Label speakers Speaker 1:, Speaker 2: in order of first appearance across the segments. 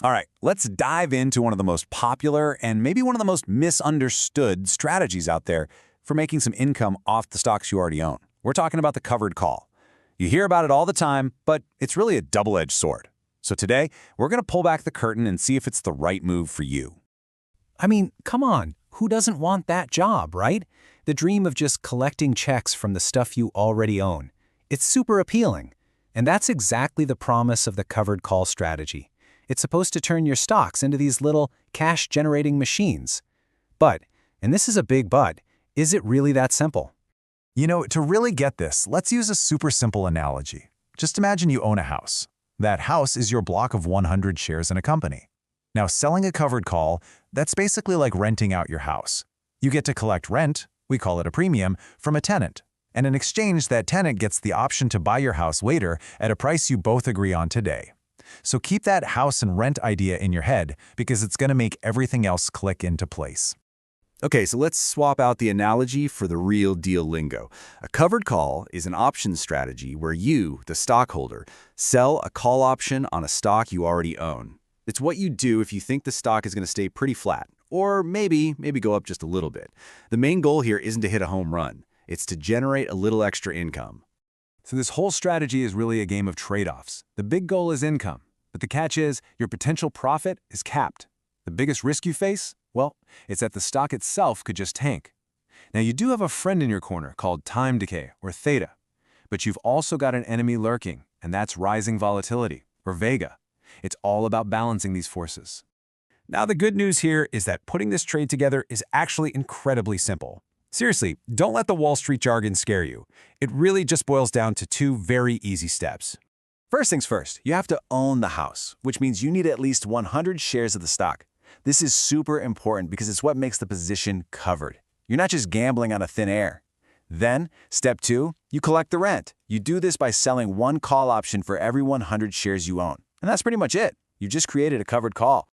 Speaker 1: All right, let's dive into one of the most popular and maybe one of the most misunderstood strategies out there for making some income off the stocks you already own. We're talking about the covered call. You hear about it all the time, but it's really a double-edged sword. So today, we're going to pull back the curtain and see if it's the right move for you.
Speaker 2: I mean, come on, who doesn't want that job, right? The dream of just collecting checks from the stuff you already own. It's super appealing. And that's exactly the promise of the covered call strategy. It's supposed to turn your stocks into these little cash-generating machines. But, and this is a big but, is it really that simple?
Speaker 3: You know, to really get this, let's use a super simple analogy. Just imagine you own a house. That house is your block of 100 shares in a company. Now, selling a covered call, that's basically like renting out your house. You get to collect rent, we call it a premium, from a tenant. And in exchange, that tenant gets the option to buy your house later at a price you both agree on today. So keep that house and rent idea in your head because it's going to make everything else click into place.
Speaker 1: Okay, so let's swap out the analogy for the real deal lingo. A covered call is an option strategy where you, the stockholder, sell a call option on a stock you already own. It's what you do if you think the stock is going to stay pretty flat, or maybe go up just a little bit. The main goal here isn't to hit a home run. It's to generate a little extra income.
Speaker 4: So this whole strategy is really a game of trade-offs. The big goal is income, but the catch is your potential profit is capped. The biggest risk you face? Well, it's that the stock itself could just tank. Now, you do have a friend in your corner called time decay, or theta, but you've also got an enemy lurking, and that's rising volatility, or vega. It's all about balancing these forces. Now, the good news here is that putting this trade together is actually incredibly simple. Seriously, don't let the Wall Street jargon scare you. It really just boils down to two very easy steps.
Speaker 1: First things first, you have to own the house, which means you need at least 100 shares of the stock. This is super important because it's what makes the position covered. You're not just gambling on a thin air. Then, step 2, you collect the rent. You do this by selling one call option for every 100 shares you own. And that's pretty much it. You just created a covered call.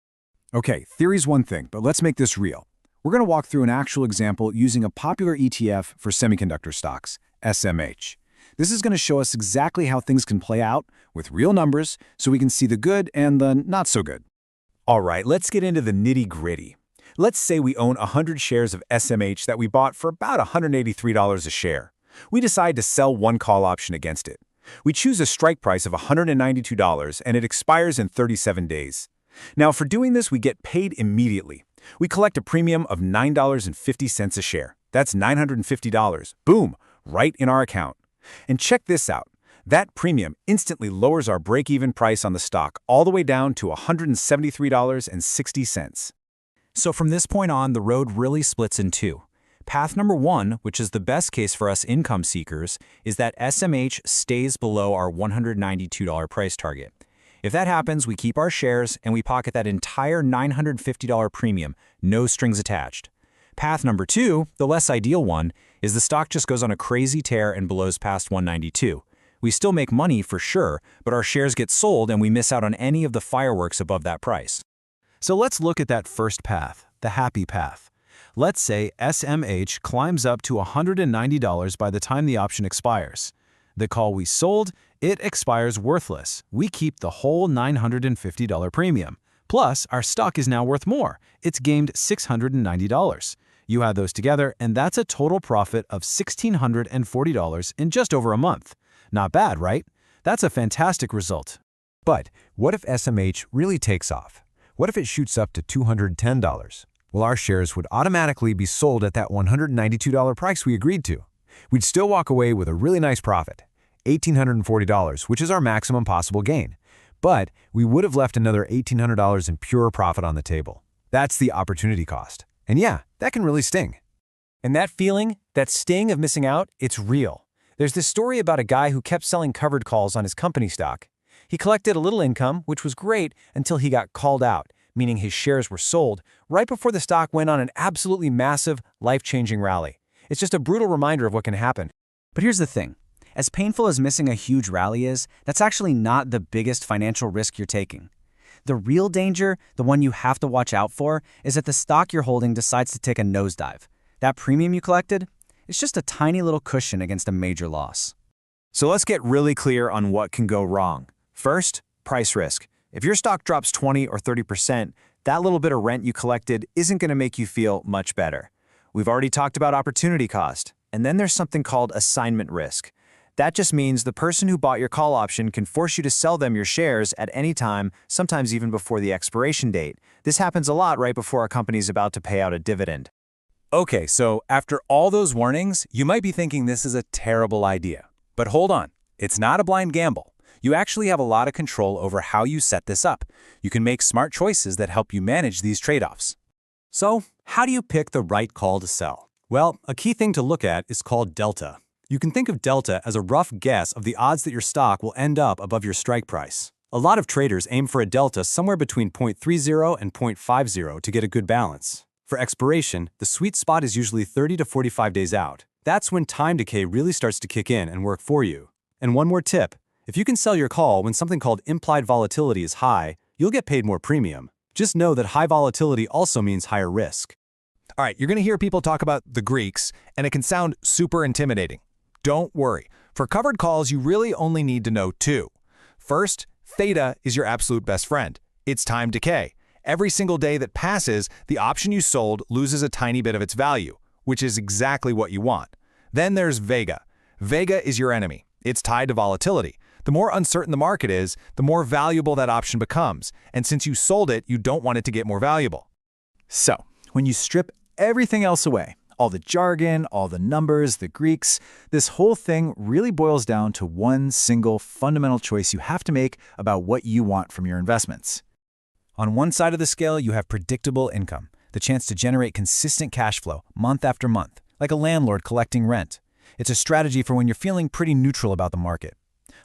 Speaker 4: Okay, theory's one thing, but let's make this real. We're going to walk through an actual example using a popular ETF for semiconductor stocks, SMH. This is going to show us exactly how things can play out with real numbers so we can see the good and the not so good.
Speaker 2: All right, let's get into the nitty-gritty. Let's say we own 100 shares of SMH that we bought for about $183 a share. We decide to sell one call option against it. We choose a strike price of $192 and it expires in 37 days. Now, for doing this, we get paid immediately. We collect a premium of $9.50 a share. That's $950. Boom, right in our account. And check this out. That premium instantly lowers our break-even price on the stock all the way down to $173.60. So from this point on, the road really splits in two. Path number 1, which is the best case for us income seekers, is that SMH stays below our $192 price target. If that happens, we keep our shares and we pocket that entire $950 premium, no strings attached. Path number 2, the less ideal one, is the stock just goes on a crazy tear and blows past 192. We still make money for sure, but our shares get sold and we miss out on any of the fireworks above that price.
Speaker 4: So let's look at that first path, the happy path. Let's say SMH climbs up to $190 by the time the option expires. The call we sold, it expires worthless. We keep the whole $950 premium. Plus, our stock is now worth more. It's gained $690. You add those together, and that's a total profit of $1,640 in just over a month. Not bad, right? That's a fantastic result. But what if SMH really takes off? What if it shoots up to $210? Well, our shares would automatically be sold at that $192 price we agreed to. We'd still walk away with a really nice profit, $1,840, which is our maximum possible gain. But we would have left another $1,800 in pure profit on the table. That's the opportunity cost. And yeah, that can really sting.
Speaker 2: And that feeling, that sting of missing out, it's real. There's this story about a guy who kept selling covered calls on his company stock. He collected a little income, which was great, until he got called out, meaning his shares were sold, right before the stock went on an absolutely massive, life-changing rally. It's just a brutal reminder of what can happen.
Speaker 5: But here's the thing. As painful as missing a huge rally is, that's actually not the biggest financial risk you're taking. The real danger, the one you have to watch out for, is that the stock you're holding decides to take a nosedive. That premium you collected, it's just a tiny little cushion against a major loss.
Speaker 2: So let's get really clear on what can go wrong. First, price risk. If your stock drops 20 or 30%, that little bit of rent you collected isn't going to make you feel much better. We've already talked about opportunity cost, and then there's something called assignment risk. That just means the person who bought your call option can force you to sell them your shares at any time, sometimes even before the expiration date. This happens a lot right before a company's about to pay out a dividend.
Speaker 4: Okay, so after all those warnings, you might be thinking this is a terrible idea. But hold on, it's not a blind gamble. You actually have a lot of control over how you set this up. You can make smart choices that help you manage these trade-offs.
Speaker 2: So, how do you pick the right call to sell? Well, a key thing to look at is called delta. You can think of delta as a rough guess of the odds that your stock will end up above your strike price. A lot of traders aim for a delta somewhere between 0.30 and 0.50 to get a good balance. For expiration, the sweet spot is usually 30 to 45 days out. That's when time decay really starts to kick in and work for you. And one more tip, if you can sell your call when something called implied volatility is high, you'll get paid more premium. Just know that high volatility also means higher risk.
Speaker 3: All right, you're going to hear people talk about the Greeks, and it can sound super intimidating. Don't worry. For covered calls, you really only need to know two. First, theta is your absolute best friend. It's time decay. Every single day that passes, the option you sold loses a tiny bit of its value, which is exactly what you want. Then there's vega. Vega is your enemy. It's tied to volatility. The more uncertain the market is, the more valuable that option becomes. And since you sold it, you don't want it to get more valuable.
Speaker 2: So, when you strip everything else away, all the jargon, all the numbers, the Greeks, this whole thing really boils down to one single fundamental choice you have to make about what you want from your investments.
Speaker 4: On one side of the scale, you have predictable income, the chance to generate consistent cash flow month after month, like a landlord collecting rent. It's a strategy for when you're feeling pretty neutral about the market.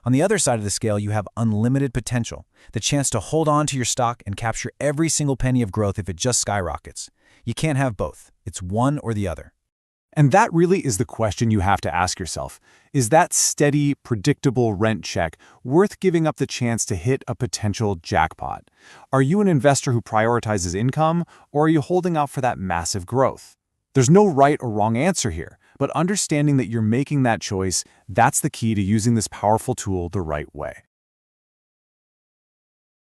Speaker 4: On the other side of the scale, you have unlimited potential, the chance to hold on to your stock and capture every single penny of growth if it just skyrockets. You can't have both. It's one or the other.
Speaker 2: And that really is the question you have to ask yourself. Is that steady, predictable rent check worth giving up the chance to hit a potential jackpot? Are you an investor who prioritizes income, or are you holding out for that massive growth? There's no right or wrong answer here, but understanding that you're making that choice, that's the key to using this powerful tool the right way.